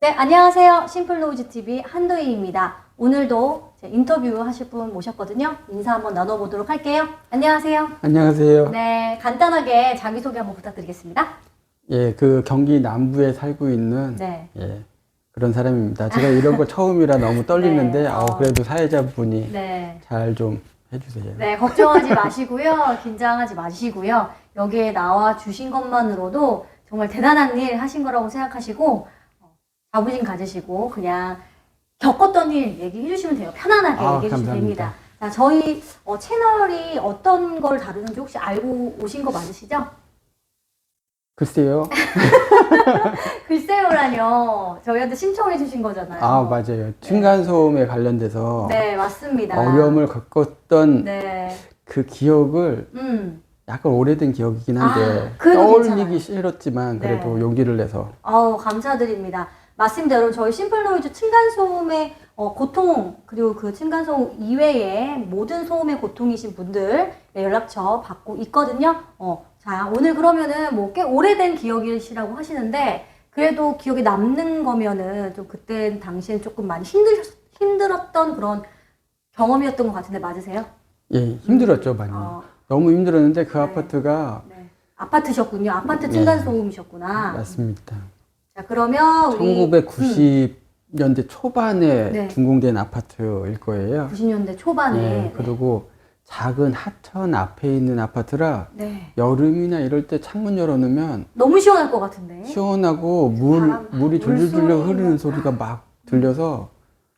네, 안녕하세요. 심플노우즈TV 한도희입니다. 오늘도 인터뷰 하실 분 모셨거든요. 인사 한번 나눠보도록 할게요. 안녕하세요. 안녕하세요. 네, 간단하게 자기소개 한번 부탁드리겠습니다. 예, 그 경기 남부에 살고 있는 네. 예, 그런 사람입니다. 제가 이런 거 처음이라 너무 떨리는데 네, 그래도 사회자분이 네. 잘 좀 해주세요. 네, 걱정하지 마시고요. 긴장하지 마시고요. 여기에 나와 주신 것만으로도 정말 대단한 일 하신 거라고 생각하시고 자부심 가지시고 그냥 겪었던 일 얘기해 주시면 돼요. 편안하게 얘기해 주시면 됩니다. 자, 저희 채널이 어떤 걸 다루는지 혹시 알고 오신 거 맞으시죠? 글쎄요. 글쎄요라뇨. 저희한테 신청해 주신 거잖아요. 맞아요. 층간소음에 관련돼서 네, 맞습니다. 어려움을 겪었던 네. 그 기억을 약간 오래된 기억이긴 한데 그래도 떠올리기 괜찮아요. 싫었지만 그래도 네. 용기를 내서 감사드립니다. 맞습니다. 여러분, 저희 심플노이즈 층간소음의 고통, 그리고 그 층간소음 이외에 모든 소음의 고통이신 분들 연락처 받고 있거든요. 자, 오늘 그러면은 뭐 꽤 오래된 기억이시라고 하시는데, 그래도 기억에 남는 거면은 좀 그때 당시엔 조금 많이 힘들었던 그런 경험이었던 것 같은데 맞으세요? 예, 힘들었죠, 많이. 너무 힘들었는데 그 네. 아파트가 네. 아파트셨군요. 아파트 네. 층간소음이셨구나. 맞습니다. 자, 그러면 우리 1990년대 초반에 네. 준공된 아파트일 거예요. 90년대 초반에. 네, 그리고 작은 하천 앞에 있는 아파트라 네. 여름이나 이럴 때 창문 열어놓으면 너무 시원할 것 같은데. 시원하고 물이 줄줄줄 흐르는 소리가 막 들려서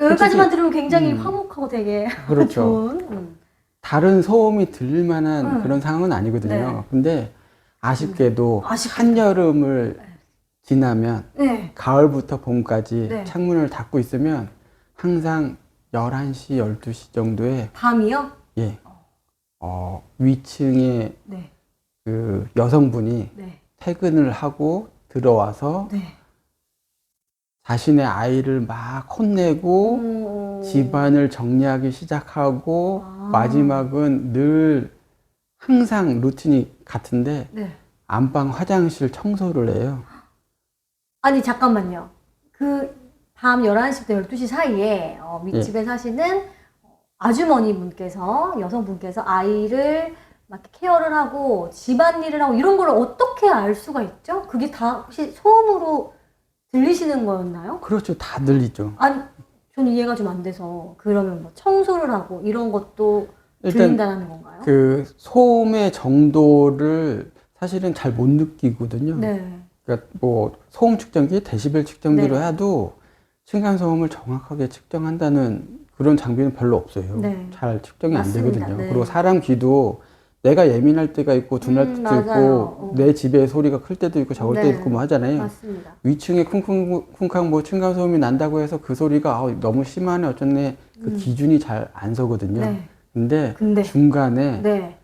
여기까지만 들으면 굉장히 화목하고 되게 그렇죠. 좋은. 다른 소음이 들릴 만한 그런 상황은 아니거든요. 네. 근데 아쉽게도 아쉽게도. 한여름을 지나면 네. 가을부터 봄까지 네. 창문을 닫고 있으면 항상 11시, 12시 정도에 밤이요? 예, 위층에 네. 그 여성분이 네. 퇴근을 하고 들어와서 네. 자신의 아이를 막 혼내고 집안을 정리하기 시작하고 마지막은 늘 항상 루틴이 같은데 네. 안방 화장실 청소를 해요. 아니, 잠깐만요. 그 밤 11시부터 12시 사이에 윗집에 사시는 아주머니 분께서, 여성분께서 아이를 막 케어를 하고 집안일을 하고 이런 걸 어떻게 알 수가 있죠? 그게 다 혹시 소음으로 들리시는 거였나요? 그렇죠. 다 들리죠. 아니, 저는 이해가 좀 안 돼서 그러면 뭐 청소를 하고 이런 것도 일단 들린다는 건가요? 그 소음의 정도를 사실은 잘 못 느끼거든요. 네. 그러니까 뭐 소음 측정기, 데시벨 측정기로 네. 해도 층간소음을 정확하게 측정한다는 그런 장비는 별로 없어요. 네. 잘 측정이 맞습니다. 안 되거든요. 네. 그리고 사람 귀도 내가 예민할 때가 있고 둔할 때도 맞아요. 있고 내 집에 소리가 클 때도 있고 적을 네. 때도 있고 뭐 하잖아요. 맞습니다. 위층에 쿵쿵쿵쾅 뭐 층간소음이 난다고 해서 그 소리가 너무 심하네 어쩌네 그 기준이 잘 안 서거든요. 네. 근데 중간에 네.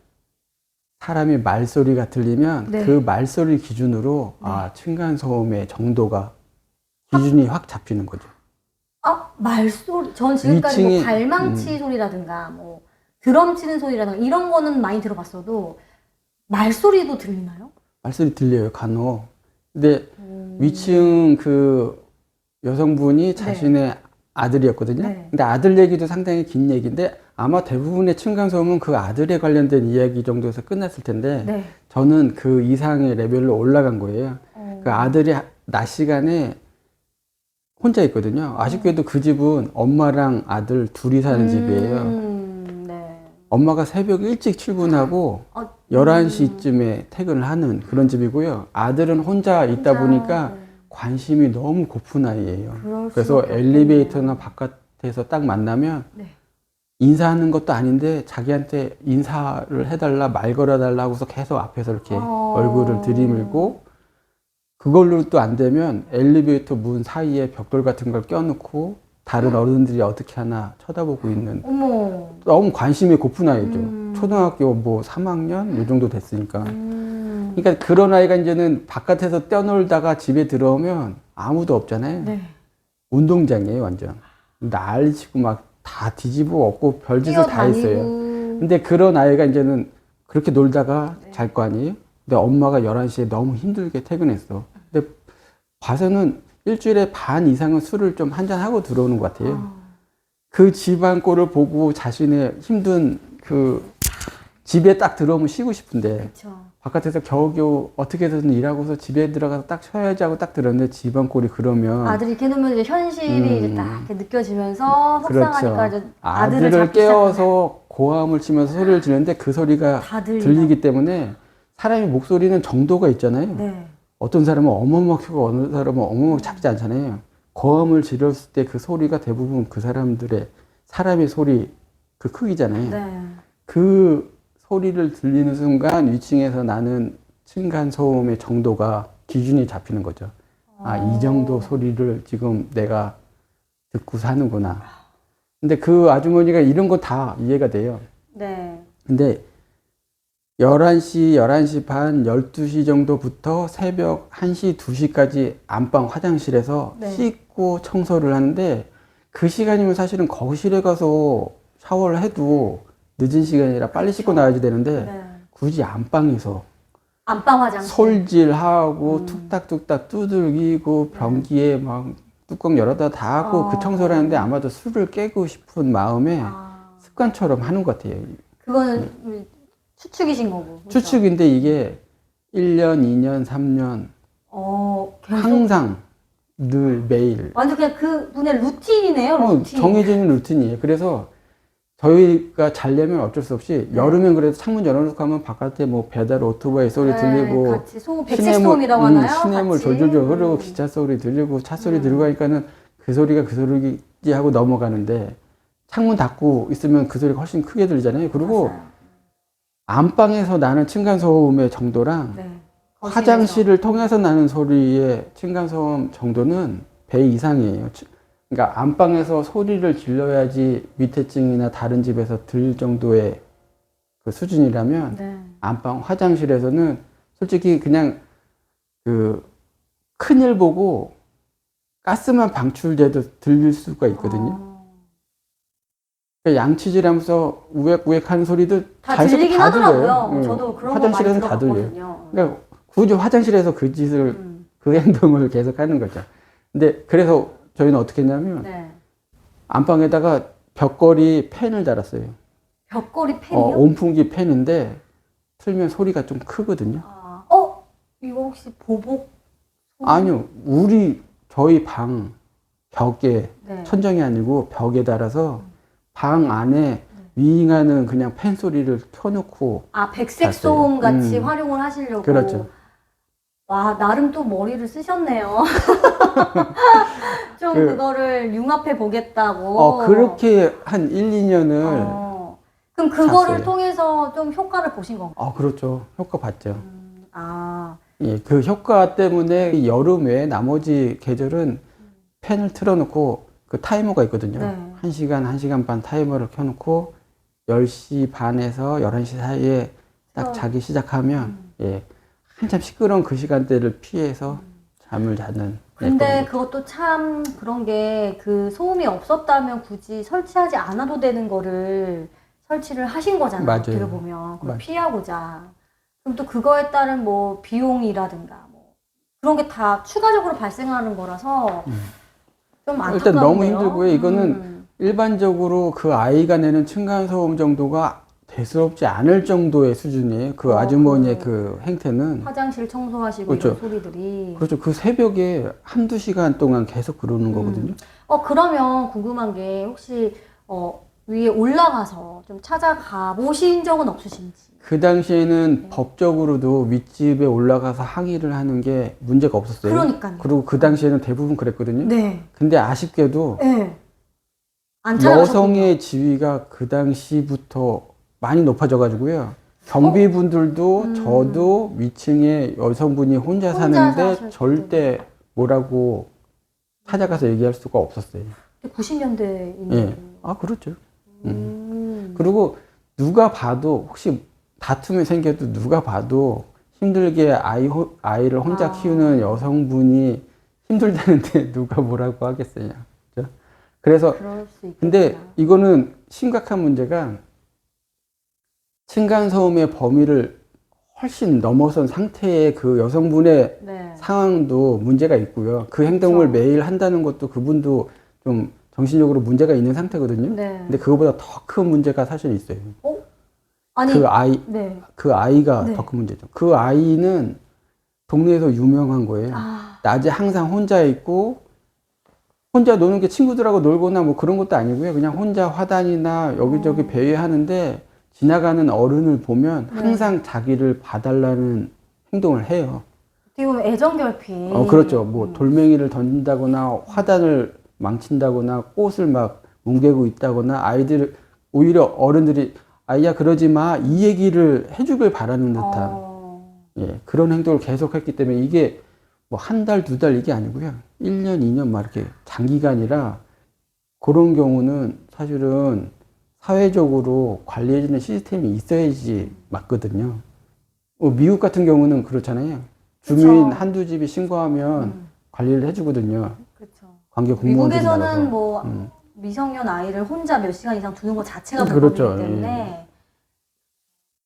사람이 말소리가 들리면 네. 그 말소리 기준으로 층간소음의 정도가 기준이 확 잡히는 거죠. 말소리. 전 지금까지 뭐 위층에, 발망치 소리라든가 뭐 드럼 치는 소리라든가 이런 거는 많이 들어봤어도 말소리도 들리나요? 말소리 들려요, 간혹. 근데 위층 그 여성분이 자신의 아들이었거든요. 네. 근데 아들 얘기도 상당히 긴 얘기인데 아마 대부분의 층간소음은 그 아들에 관련된 이야기 정도에서 끝났을 텐데 네. 저는 그 이상의 레벨로 올라간 거예요. 그 아들이 낮 시간에 혼자 있거든요. 아쉽게도 그 집은 엄마랑 아들 둘이 사는 집이에요. 네. 엄마가 새벽 일찍 출근하고 11시쯤에 퇴근을 하는 그런 집이고요. 아들은 혼자 있다 보니까 관심이 너무 고픈 아이예요. 그래서 엘리베이터나 바깥에서 딱 만나면 인사하는 것도 아닌데 자기한테 인사를 해달라, 말 걸어달라 하고서 계속 앞에서 이렇게 얼굴을 들이밀고 그걸로 또 안 되면 엘리베이터 문 사이에 벽돌 같은 걸 껴놓고 다른 어른들이 어떻게 하나 쳐다보고 있는 어머. 너무 관심이 고픈 아이죠. 초등학교 뭐 3학년 요 정도 됐으니까. 그러니까 그런 아이가 이제는 바깥에서 뛰어놀다가 집에 들어오면 아무도 없잖아요. 네. 운동장이에요, 완전. 난리치고 막 다 뒤집어 엎고 별짓을 다 했어요. 근데 그런 아이가 이제는 그렇게 놀다가 잘 거 아니에요? 근데 엄마가 11시에 너무 힘들게 퇴근했어. 근데 봐서는 일주일에 반 이상은 술을 좀 한잔 하고 들어오는 것 같아요. 그 집안 꼴을 보고 자신의 힘든 그 집에 딱 들어오면 쉬고 싶은데 그쵸. 바깥에서 겨우겨우 어떻게든 일하고서 집에 들어가서 딱 쉬어야지 하고 딱 들었는데 집안 꼴이 그러면 아들이 이렇게 놓으면 이제 현실이 이제 딱 이렇게 느껴지면서 속상하니까 그렇죠. 이제 아들을 아들을 잡기 시작하는. 깨워서 고함을 치면서 소리를 지르는데 그 소리가 다 들린다. 들리기 때문에 사람의 목소리는 정도가 있잖아요. 네. 어떤 사람은 어머머 크고 어느 사람은 어머머 작지 않잖아요. 고함을 지렀을 때 그 소리가 대부분 그 사람들의 사람의 소리 그 크기잖아요. 네. 그 소리를 들리는 순간 위층에서 나는 층간소음의 정도가 기준이 잡히는 거죠. 아, 이 정도 소리를 지금 내가 듣고 사는구나. 근데 그 아주머니가 이런 거 다 이해가 돼요. 네. 근데 11시, 11시 반, 12시 정도부터 새벽 1시, 2시까지 안방 화장실에서 네. 씻고 청소를 하는데 그 시간이면 사실은 거실에 가서 샤워를 해도 늦은 시간이라 빨리 씻고 나와야 되는데 네. 굳이 안방에서 안방 화장실. 솔질하고 툭탁툭탁 두들기고 변기에 막 뚜껑 열어다 다 하고 그 청소를 하는데 아마도 술을 깨고 싶은 마음에 습관처럼 하는 것 같아요. 그거는 추측이신 거고. 그렇죠? 추측인데 이게 1년, 2년, 3년 계속. 항상 늘 매일 완전 그냥 그 분의 루틴이네요, 루틴. 정해진 루틴이에요. 그래서 저희가 자려면 어쩔 수 없이 여름엔 그래도 창문 열어놓고 하면 바깥에 뭐 배달 오토바이 소리 네, 들리고 같이 백색 소음이라고 하나요? 시내물 같이? 졸졸졸 흐르고 기차 소리 들리고 차 소리 들리고 하니까는 그 소리가 그 소리지 하고 넘어가는데 창문 닫고 있으면 그 소리가 훨씬 크게 들리잖아요. 그리고 맞아요. 안방에서 나는 층간소음의 정도랑 네. 화장실을 통해서 나는 소리의 층간소음 정도는 배 이상이에요. 그러니까 안방에서 소리를 질러야지 밑에 층이나 다른 집에서 들 정도의 그 수준이라면 네. 안방 화장실에서는 솔직히 그냥 그 큰일 보고 가스만 방출돼도 들릴 수가 있거든요. 그러니까 양치질하면서 우웩우웩 하는 소리도 다 들리긴 하더라고요. 들려요. 저도 그런 화장실에서는 거 다 많이 들려요. 들어봤거든요. 그러니까 굳이 화장실에서 그 짓을 그 행동을 계속 하는 거죠. 근데 그래서 저희는 어떻게 했냐면 네. 안방에다가 벽걸이 팬을 달았어요. 벽걸이 팬이요? 온풍기 팬인데 틀면 소리가 좀 크거든요. 이거 혹시 보복? 아니요, 저희 방 벽에 네. 천정이 아니고 벽에 달아서 방 안에 윙하는 그냥 팬 소리를 켜놓고 백색 잤어요. 소음 같이 활용을 하시려고. 그렇죠. 와, 나름 또 머리를 쓰셨네요. 좀 그거를 융합해 보겠다고. 그렇게 한 1, 2년을 그럼 그거를 잤어요. 통해서 좀 효과를 보신 건가요? 그렇죠. 효과 봤죠. 예, 그 효과 때문에 여름 외에 나머지 계절은 팬을 틀어놓고 그 타이머가 있거든요. 네. 1시간, 1시간 반 타이머를 켜놓고 10시 반에서 11시 사이에 딱 자기 시작하면 예, 한참 시끄러운 그 시간대를 피해서 잠을 자는. 근데 그것도 참 그런 게 그 소음이 없었다면 굳이 설치하지 않아도 되는 거를 설치를 하신 거잖아요. 맞아요. 어떻게 보면 그걸 맞아요. 피하고자. 그럼 또 그거에 따른 뭐 비용이라든가 뭐 그런 게 다 추가적으로 발생하는 거라서 좀 안타까운데요. 일단 너무 힘들고요. 이거는 일반적으로 그 아이가 내는 층간소음 정도가 대수롭지 않을 정도의 수준이에요. 그 아주머니의 그 행태는. 화장실 청소하시고 그렇죠. 이런 소리들이. 그렇죠. 그 새벽에 한두 시간 동안 계속 그러는 거거든요. 그러면 궁금한 게 혹시 위에 올라가서 좀 찾아가 보신 적은 없으신지? 그 당시에는 법적으로도 윗집에 올라가서 항의를 하는 게 문제가 없었어요. 그러니까요. 그리고 그 당시에는 대부분 그랬거든요. 네. 근데 아쉽게도 네. 안 찾아가셨군요. 여성의 지위가 그 당시부터 많이 높아져가지고요. 경비분들도 저도 위층에 여성분이 혼자 사는데 사실 절대 뭐라고 찾아가서 얘기할 수가 없었어요. 90년대인데. 예. 그렇죠. 그리고 누가 봐도 혹시 다툼이 생겨도 누가 봐도 힘들게 아이를 혼자 키우는 여성분이 힘들다는데 누가 뭐라고 하겠어요. 그렇죠? 그래서 그럴 수 있겠구나. 근데 이거는 심각한 문제가 층간소음의 범위를 훨씬 넘어선 상태의 그 여성분의 네. 상황도 문제가 있고요. 그 행동을 그렇죠. 매일 한다는 것도 그분도 좀 정신적으로 문제가 있는 상태거든요. 네. 근데 그거보다 더 큰 문제가 사실 있어요. 아니, 그 그 아이가 네. 더 큰 문제죠. 그 아이는 동네에서 유명한 거예요. 낮에 항상 혼자 있고 혼자 노는 게 친구들하고 놀거나 뭐 그런 것도 아니고요. 그냥 혼자 화단이나 여기저기 배회하는데 지나가는 어른을 보면 네. 항상 자기를 봐달라는 행동을 해요. 어떻게 보면 애정결핍. 그렇죠. 뭐 돌멩이를 던진다거나 화단을 망친다거나 꽃을 막 뭉개고 있다거나 아이들 오히려 어른들이 아이야 그러지 마 이 얘기를 해주길 바라는 듯한 예, 그런 행동을 계속했기 때문에 이게 뭐 한 달, 두 달 이게 아니고요. 1년, 2년 막 이렇게 장기간이라 그런 경우는 사실은 사회적으로 관리해주는 시스템이 있어야지 맞거든요. 미국 같은 경우는 그렇잖아요. 주민 그쵸. 한두 집이 신고하면 관리를 해주거든요. 그렇죠. 관계 공무원들이 미국에서는 나가서. 뭐 미성년 아이를 혼자 몇 시간 이상 두는 것 자체가 그렇죠. 불법이기 때문에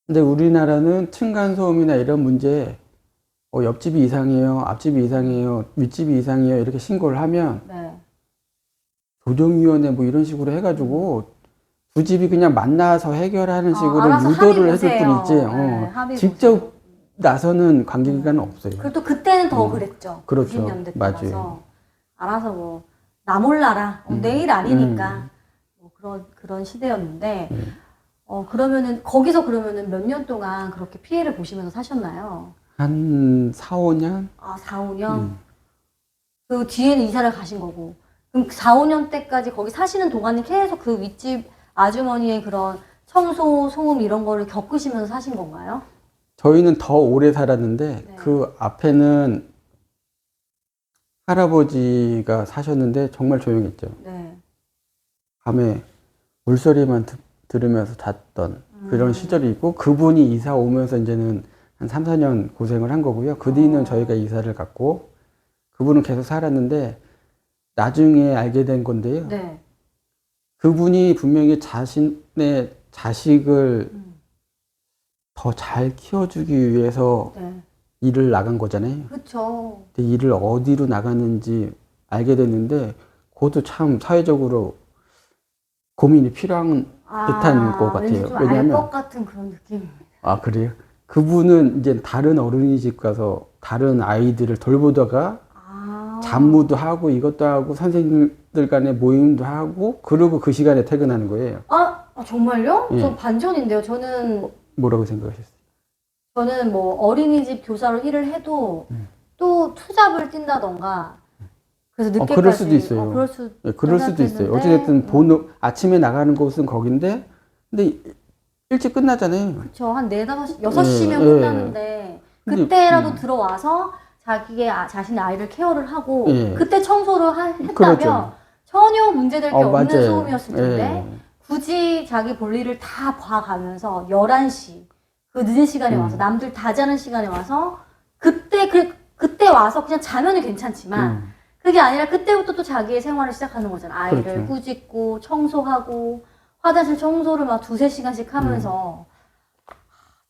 근데 우리나라는 층간소음이나 이런 문제, 옆집이 이상해요, 앞집이 이상해요, 윗집이 이상해요 이렇게 신고를 하면 네. 조정위원회 뭐 이런 식으로 해가지고 두 집이 그냥 만나서 해결하는 식으로 알아서 유도를 합의 해줄 보세요. 뿐이지 네, 합의 직접 보세요. 나서는 관계기관은 없어요. 그리고 또 그때는 더 그랬죠. 그렇죠. 90년대 맞아요. 때라서 알아서 뭐 나 몰라라. 내일 아니니까 뭐 그런 시대였는데 그러면은 거기서 그러면은 몇 년 동안 그렇게 피해를 보시면서 사셨나요? 한 4, 5년? 4, 5년? 그 뒤에는 이사를 가신 거고. 그럼 4, 5년 때까지 거기 사시는 동안은 계속 그 윗집 아주머니의 그런 청소, 소음 이런 거를 겪으시면서 사신 건가요? 저희는 더 오래 살았는데 네. 그 앞에는 할아버지가 사셨는데 정말 조용했죠. 네. 밤에 물소리만 들으면서 잤던 그런 시절이 있고 그분이 이사 오면서 이제는 한 3, 4년 고생을 한 거고요. 그 뒤는 저희가 이사를 갔고 그분은 계속 살았는데 나중에 알게 된 건데요. 네. 그분이 분명히 자신의 자식을 더 잘 키워주기 위해서 네. 일을 나간 거잖아요. 그렇죠. 근데 일을 어디로 나갔는지 알게 됐는데 그것도 참 사회적으로 고민이 필요한 듯한 것 같아요. 왠지 좀 알 것 같은 그런 느낌. 그래요? 그분은 이제 다른 어린이집 가서 다른 아이들을 돌보다가 잡무도 하고 이것도 하고 선생님들 간에 모임도 하고 그러고 그 시간에 퇴근하는 거예요. 정말요? 예. 저 반전인데요. 뭐라고 생각하셨어요? 저는 뭐 어린이집 교사로 일을 해도 또 투잡을 뛴다던가 그래서 늦게까지 그럴 수도 있어요. 그럴 수도 있어요. 어찌됐든 아침에 나가는 곳은 거긴데 근데 일찍 끝나잖아요. 그렇죠. 한 4, 5시, 6시면 예. 끝나는데 근데, 그때라도 들어와서 자신의 아이를 케어를 하고 예. 그때 청소를 했다면 그렇죠. 전혀 문제될 게 없는 맞아요. 소음이었을 텐데 예. 굳이 자기 볼일을 다 봐가면서 11시 그 늦은 시간에 와서 남들 다 자는 시간에 와서 그때 와서 그냥 자면은 괜찮지만 그게 아니라 그때부터 또 자기의 생활을 시작하는 거잖아. 아이를 그렇죠. 꾸짖고 청소하고 화장실 청소를 막 2, 3시간씩 하면서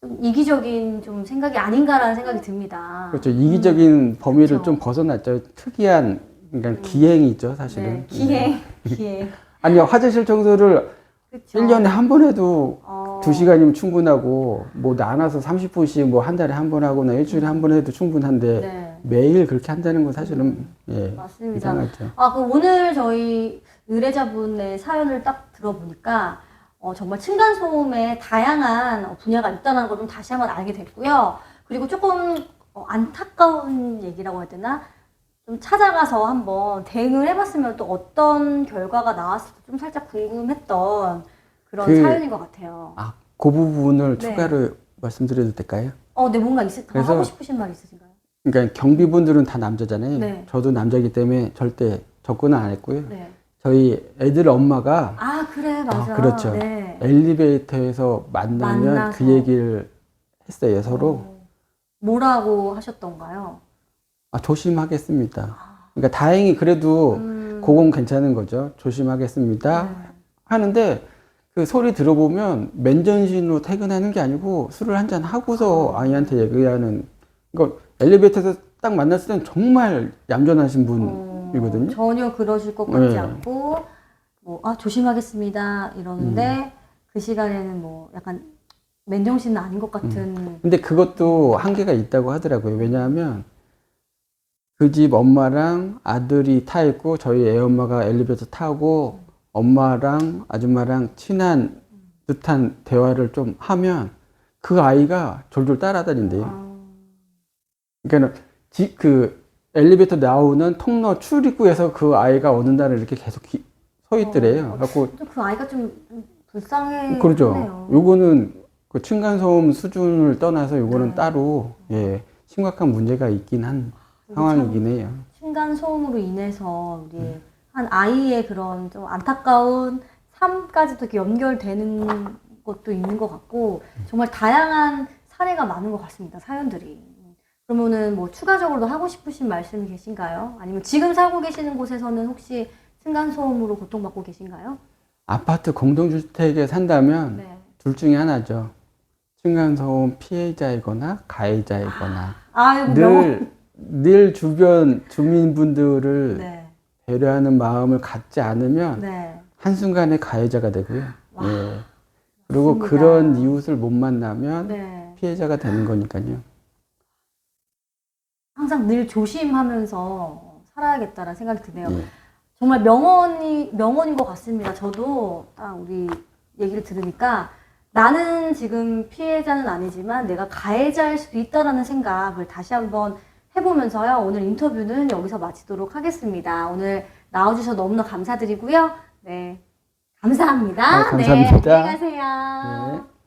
좀 이기적인 좀 생각이 아닌가라는 생각이 듭니다. 그렇죠. 이기적인 범위를 그렇죠. 좀 벗어났죠. 특이한 그러니까 기행이 있죠, 사실은. 네, 기행. 아니요, 화장실 청소를 그쵸. 1년에 한 번 해도 2시간이면 충분하고 뭐 나눠서 30분씩 뭐 한 달에 한 번 하거나 일주일에 한 번 해도 충분한데 네. 매일 그렇게 한다는 건 사실은 맞습니다. 이상하죠. 그럼 오늘 저희 의뢰자분의 사연을 딱 들어보니까 정말 층간소음에 다양한 분야가 있다는 걸 좀 다시 한번 알게 됐고요. 그리고 조금 안타까운 얘기라고 해야 되나? 좀 찾아가서 한번 대응을 해봤으면 또 어떤 결과가 나왔을지 좀 살짝 궁금했던 그런 사연인 것 같아요. 그 부분을 네. 추가로 말씀드려도 될까요? 네, 뭔가 더 그래서- 하고 싶으신 말 있으신가요? 그러니까 경비분들은 다 남자잖아요. 네. 저도 남자이기 때문에 절대 접근은 안 했고요. 네. 저희 애들 엄마가 그래, 맞아. 그렇죠. 네. 엘리베이터에서 만나면 만나서. 그 얘기를 했어요, 서로. 뭐라고 하셨던가요? 조심하겠습니다. 그러니까 다행히 그래도 그건 괜찮은 거죠. 조심하겠습니다. 네. 하는데 그 소리 들어보면 맨정신으로 퇴근하는 게 아니고 술을 한잔 하고서 아이한테 얘기하는, 그러니까 엘리베이터에서 딱 만났을 때는 정말 얌전하신 분이거든요. 전혀 그러실 것 같지 네. 않고 뭐 조심하겠습니다 이러는데 그 시간에는 뭐 약간 맨정신은 아닌 것 같은. 근데 그것도 한계가 있다고 하더라고요. 왜냐하면 그 집 엄마랑 아들이 타 있고 저희 애엄마가 엘리베이터 타고 엄마랑 아줌마랑 친한 듯한 대화를 좀 하면 그 아이가 졸졸 따라다닌대요. 그러니까 그 엘리베이터 나오는 통로 출입구에서 그 아이가 어느 날은 이렇게 계속 서 있더래요. 그래갖고 그 아이가 좀 불쌍해. 그러죠. 요거는 그 층간소음 수준을 떠나서 요거는 네. 따로 예, 심각한 문제가 있긴 한 상황이긴 해요. 층간 소음으로 인해서 우리 한 아이의 그런 좀 안타까운 삶까지도 이렇게 연결되는 것도 있는 것 같고 정말 다양한 사례가 많은 것 같습니다. 사연들이. 그러면은 뭐 추가적으로도 하고 싶으신 말씀이 계신가요? 아니면 지금 살고 계시는 곳에서는 혹시 층간 소음으로 고통받고 계신가요? 아파트 공동주택에 산다면 네. 둘 중에 하나죠. 층간소음 피해자이거나 가해자이거나 아이고 너무. 늘 주변 주민분들을 네. 배려하는 마음을 갖지 않으면 네. 한순간에 가해자가 되고요. 와, 예. 그리고 맞습니다. 그런 이웃을 못 만나면 네. 피해자가 되는 거니까요. 항상 늘 조심하면서 살아야겠다라는 생각이 드네요. 예. 정말 명언인 것 같습니다. 저도 딱 우리 얘기를 들으니까 나는 지금 피해자는 아니지만 내가 가해자일 수도 있다라는 생각을 다시 한번 해보면서요. 오늘 인터뷰는 여기서 마치도록 하겠습니다. 오늘 나와주셔서 너무나 감사드리고요. 네. 감사합니다. 감사합니다. 네. 안녕히 가세요. 네.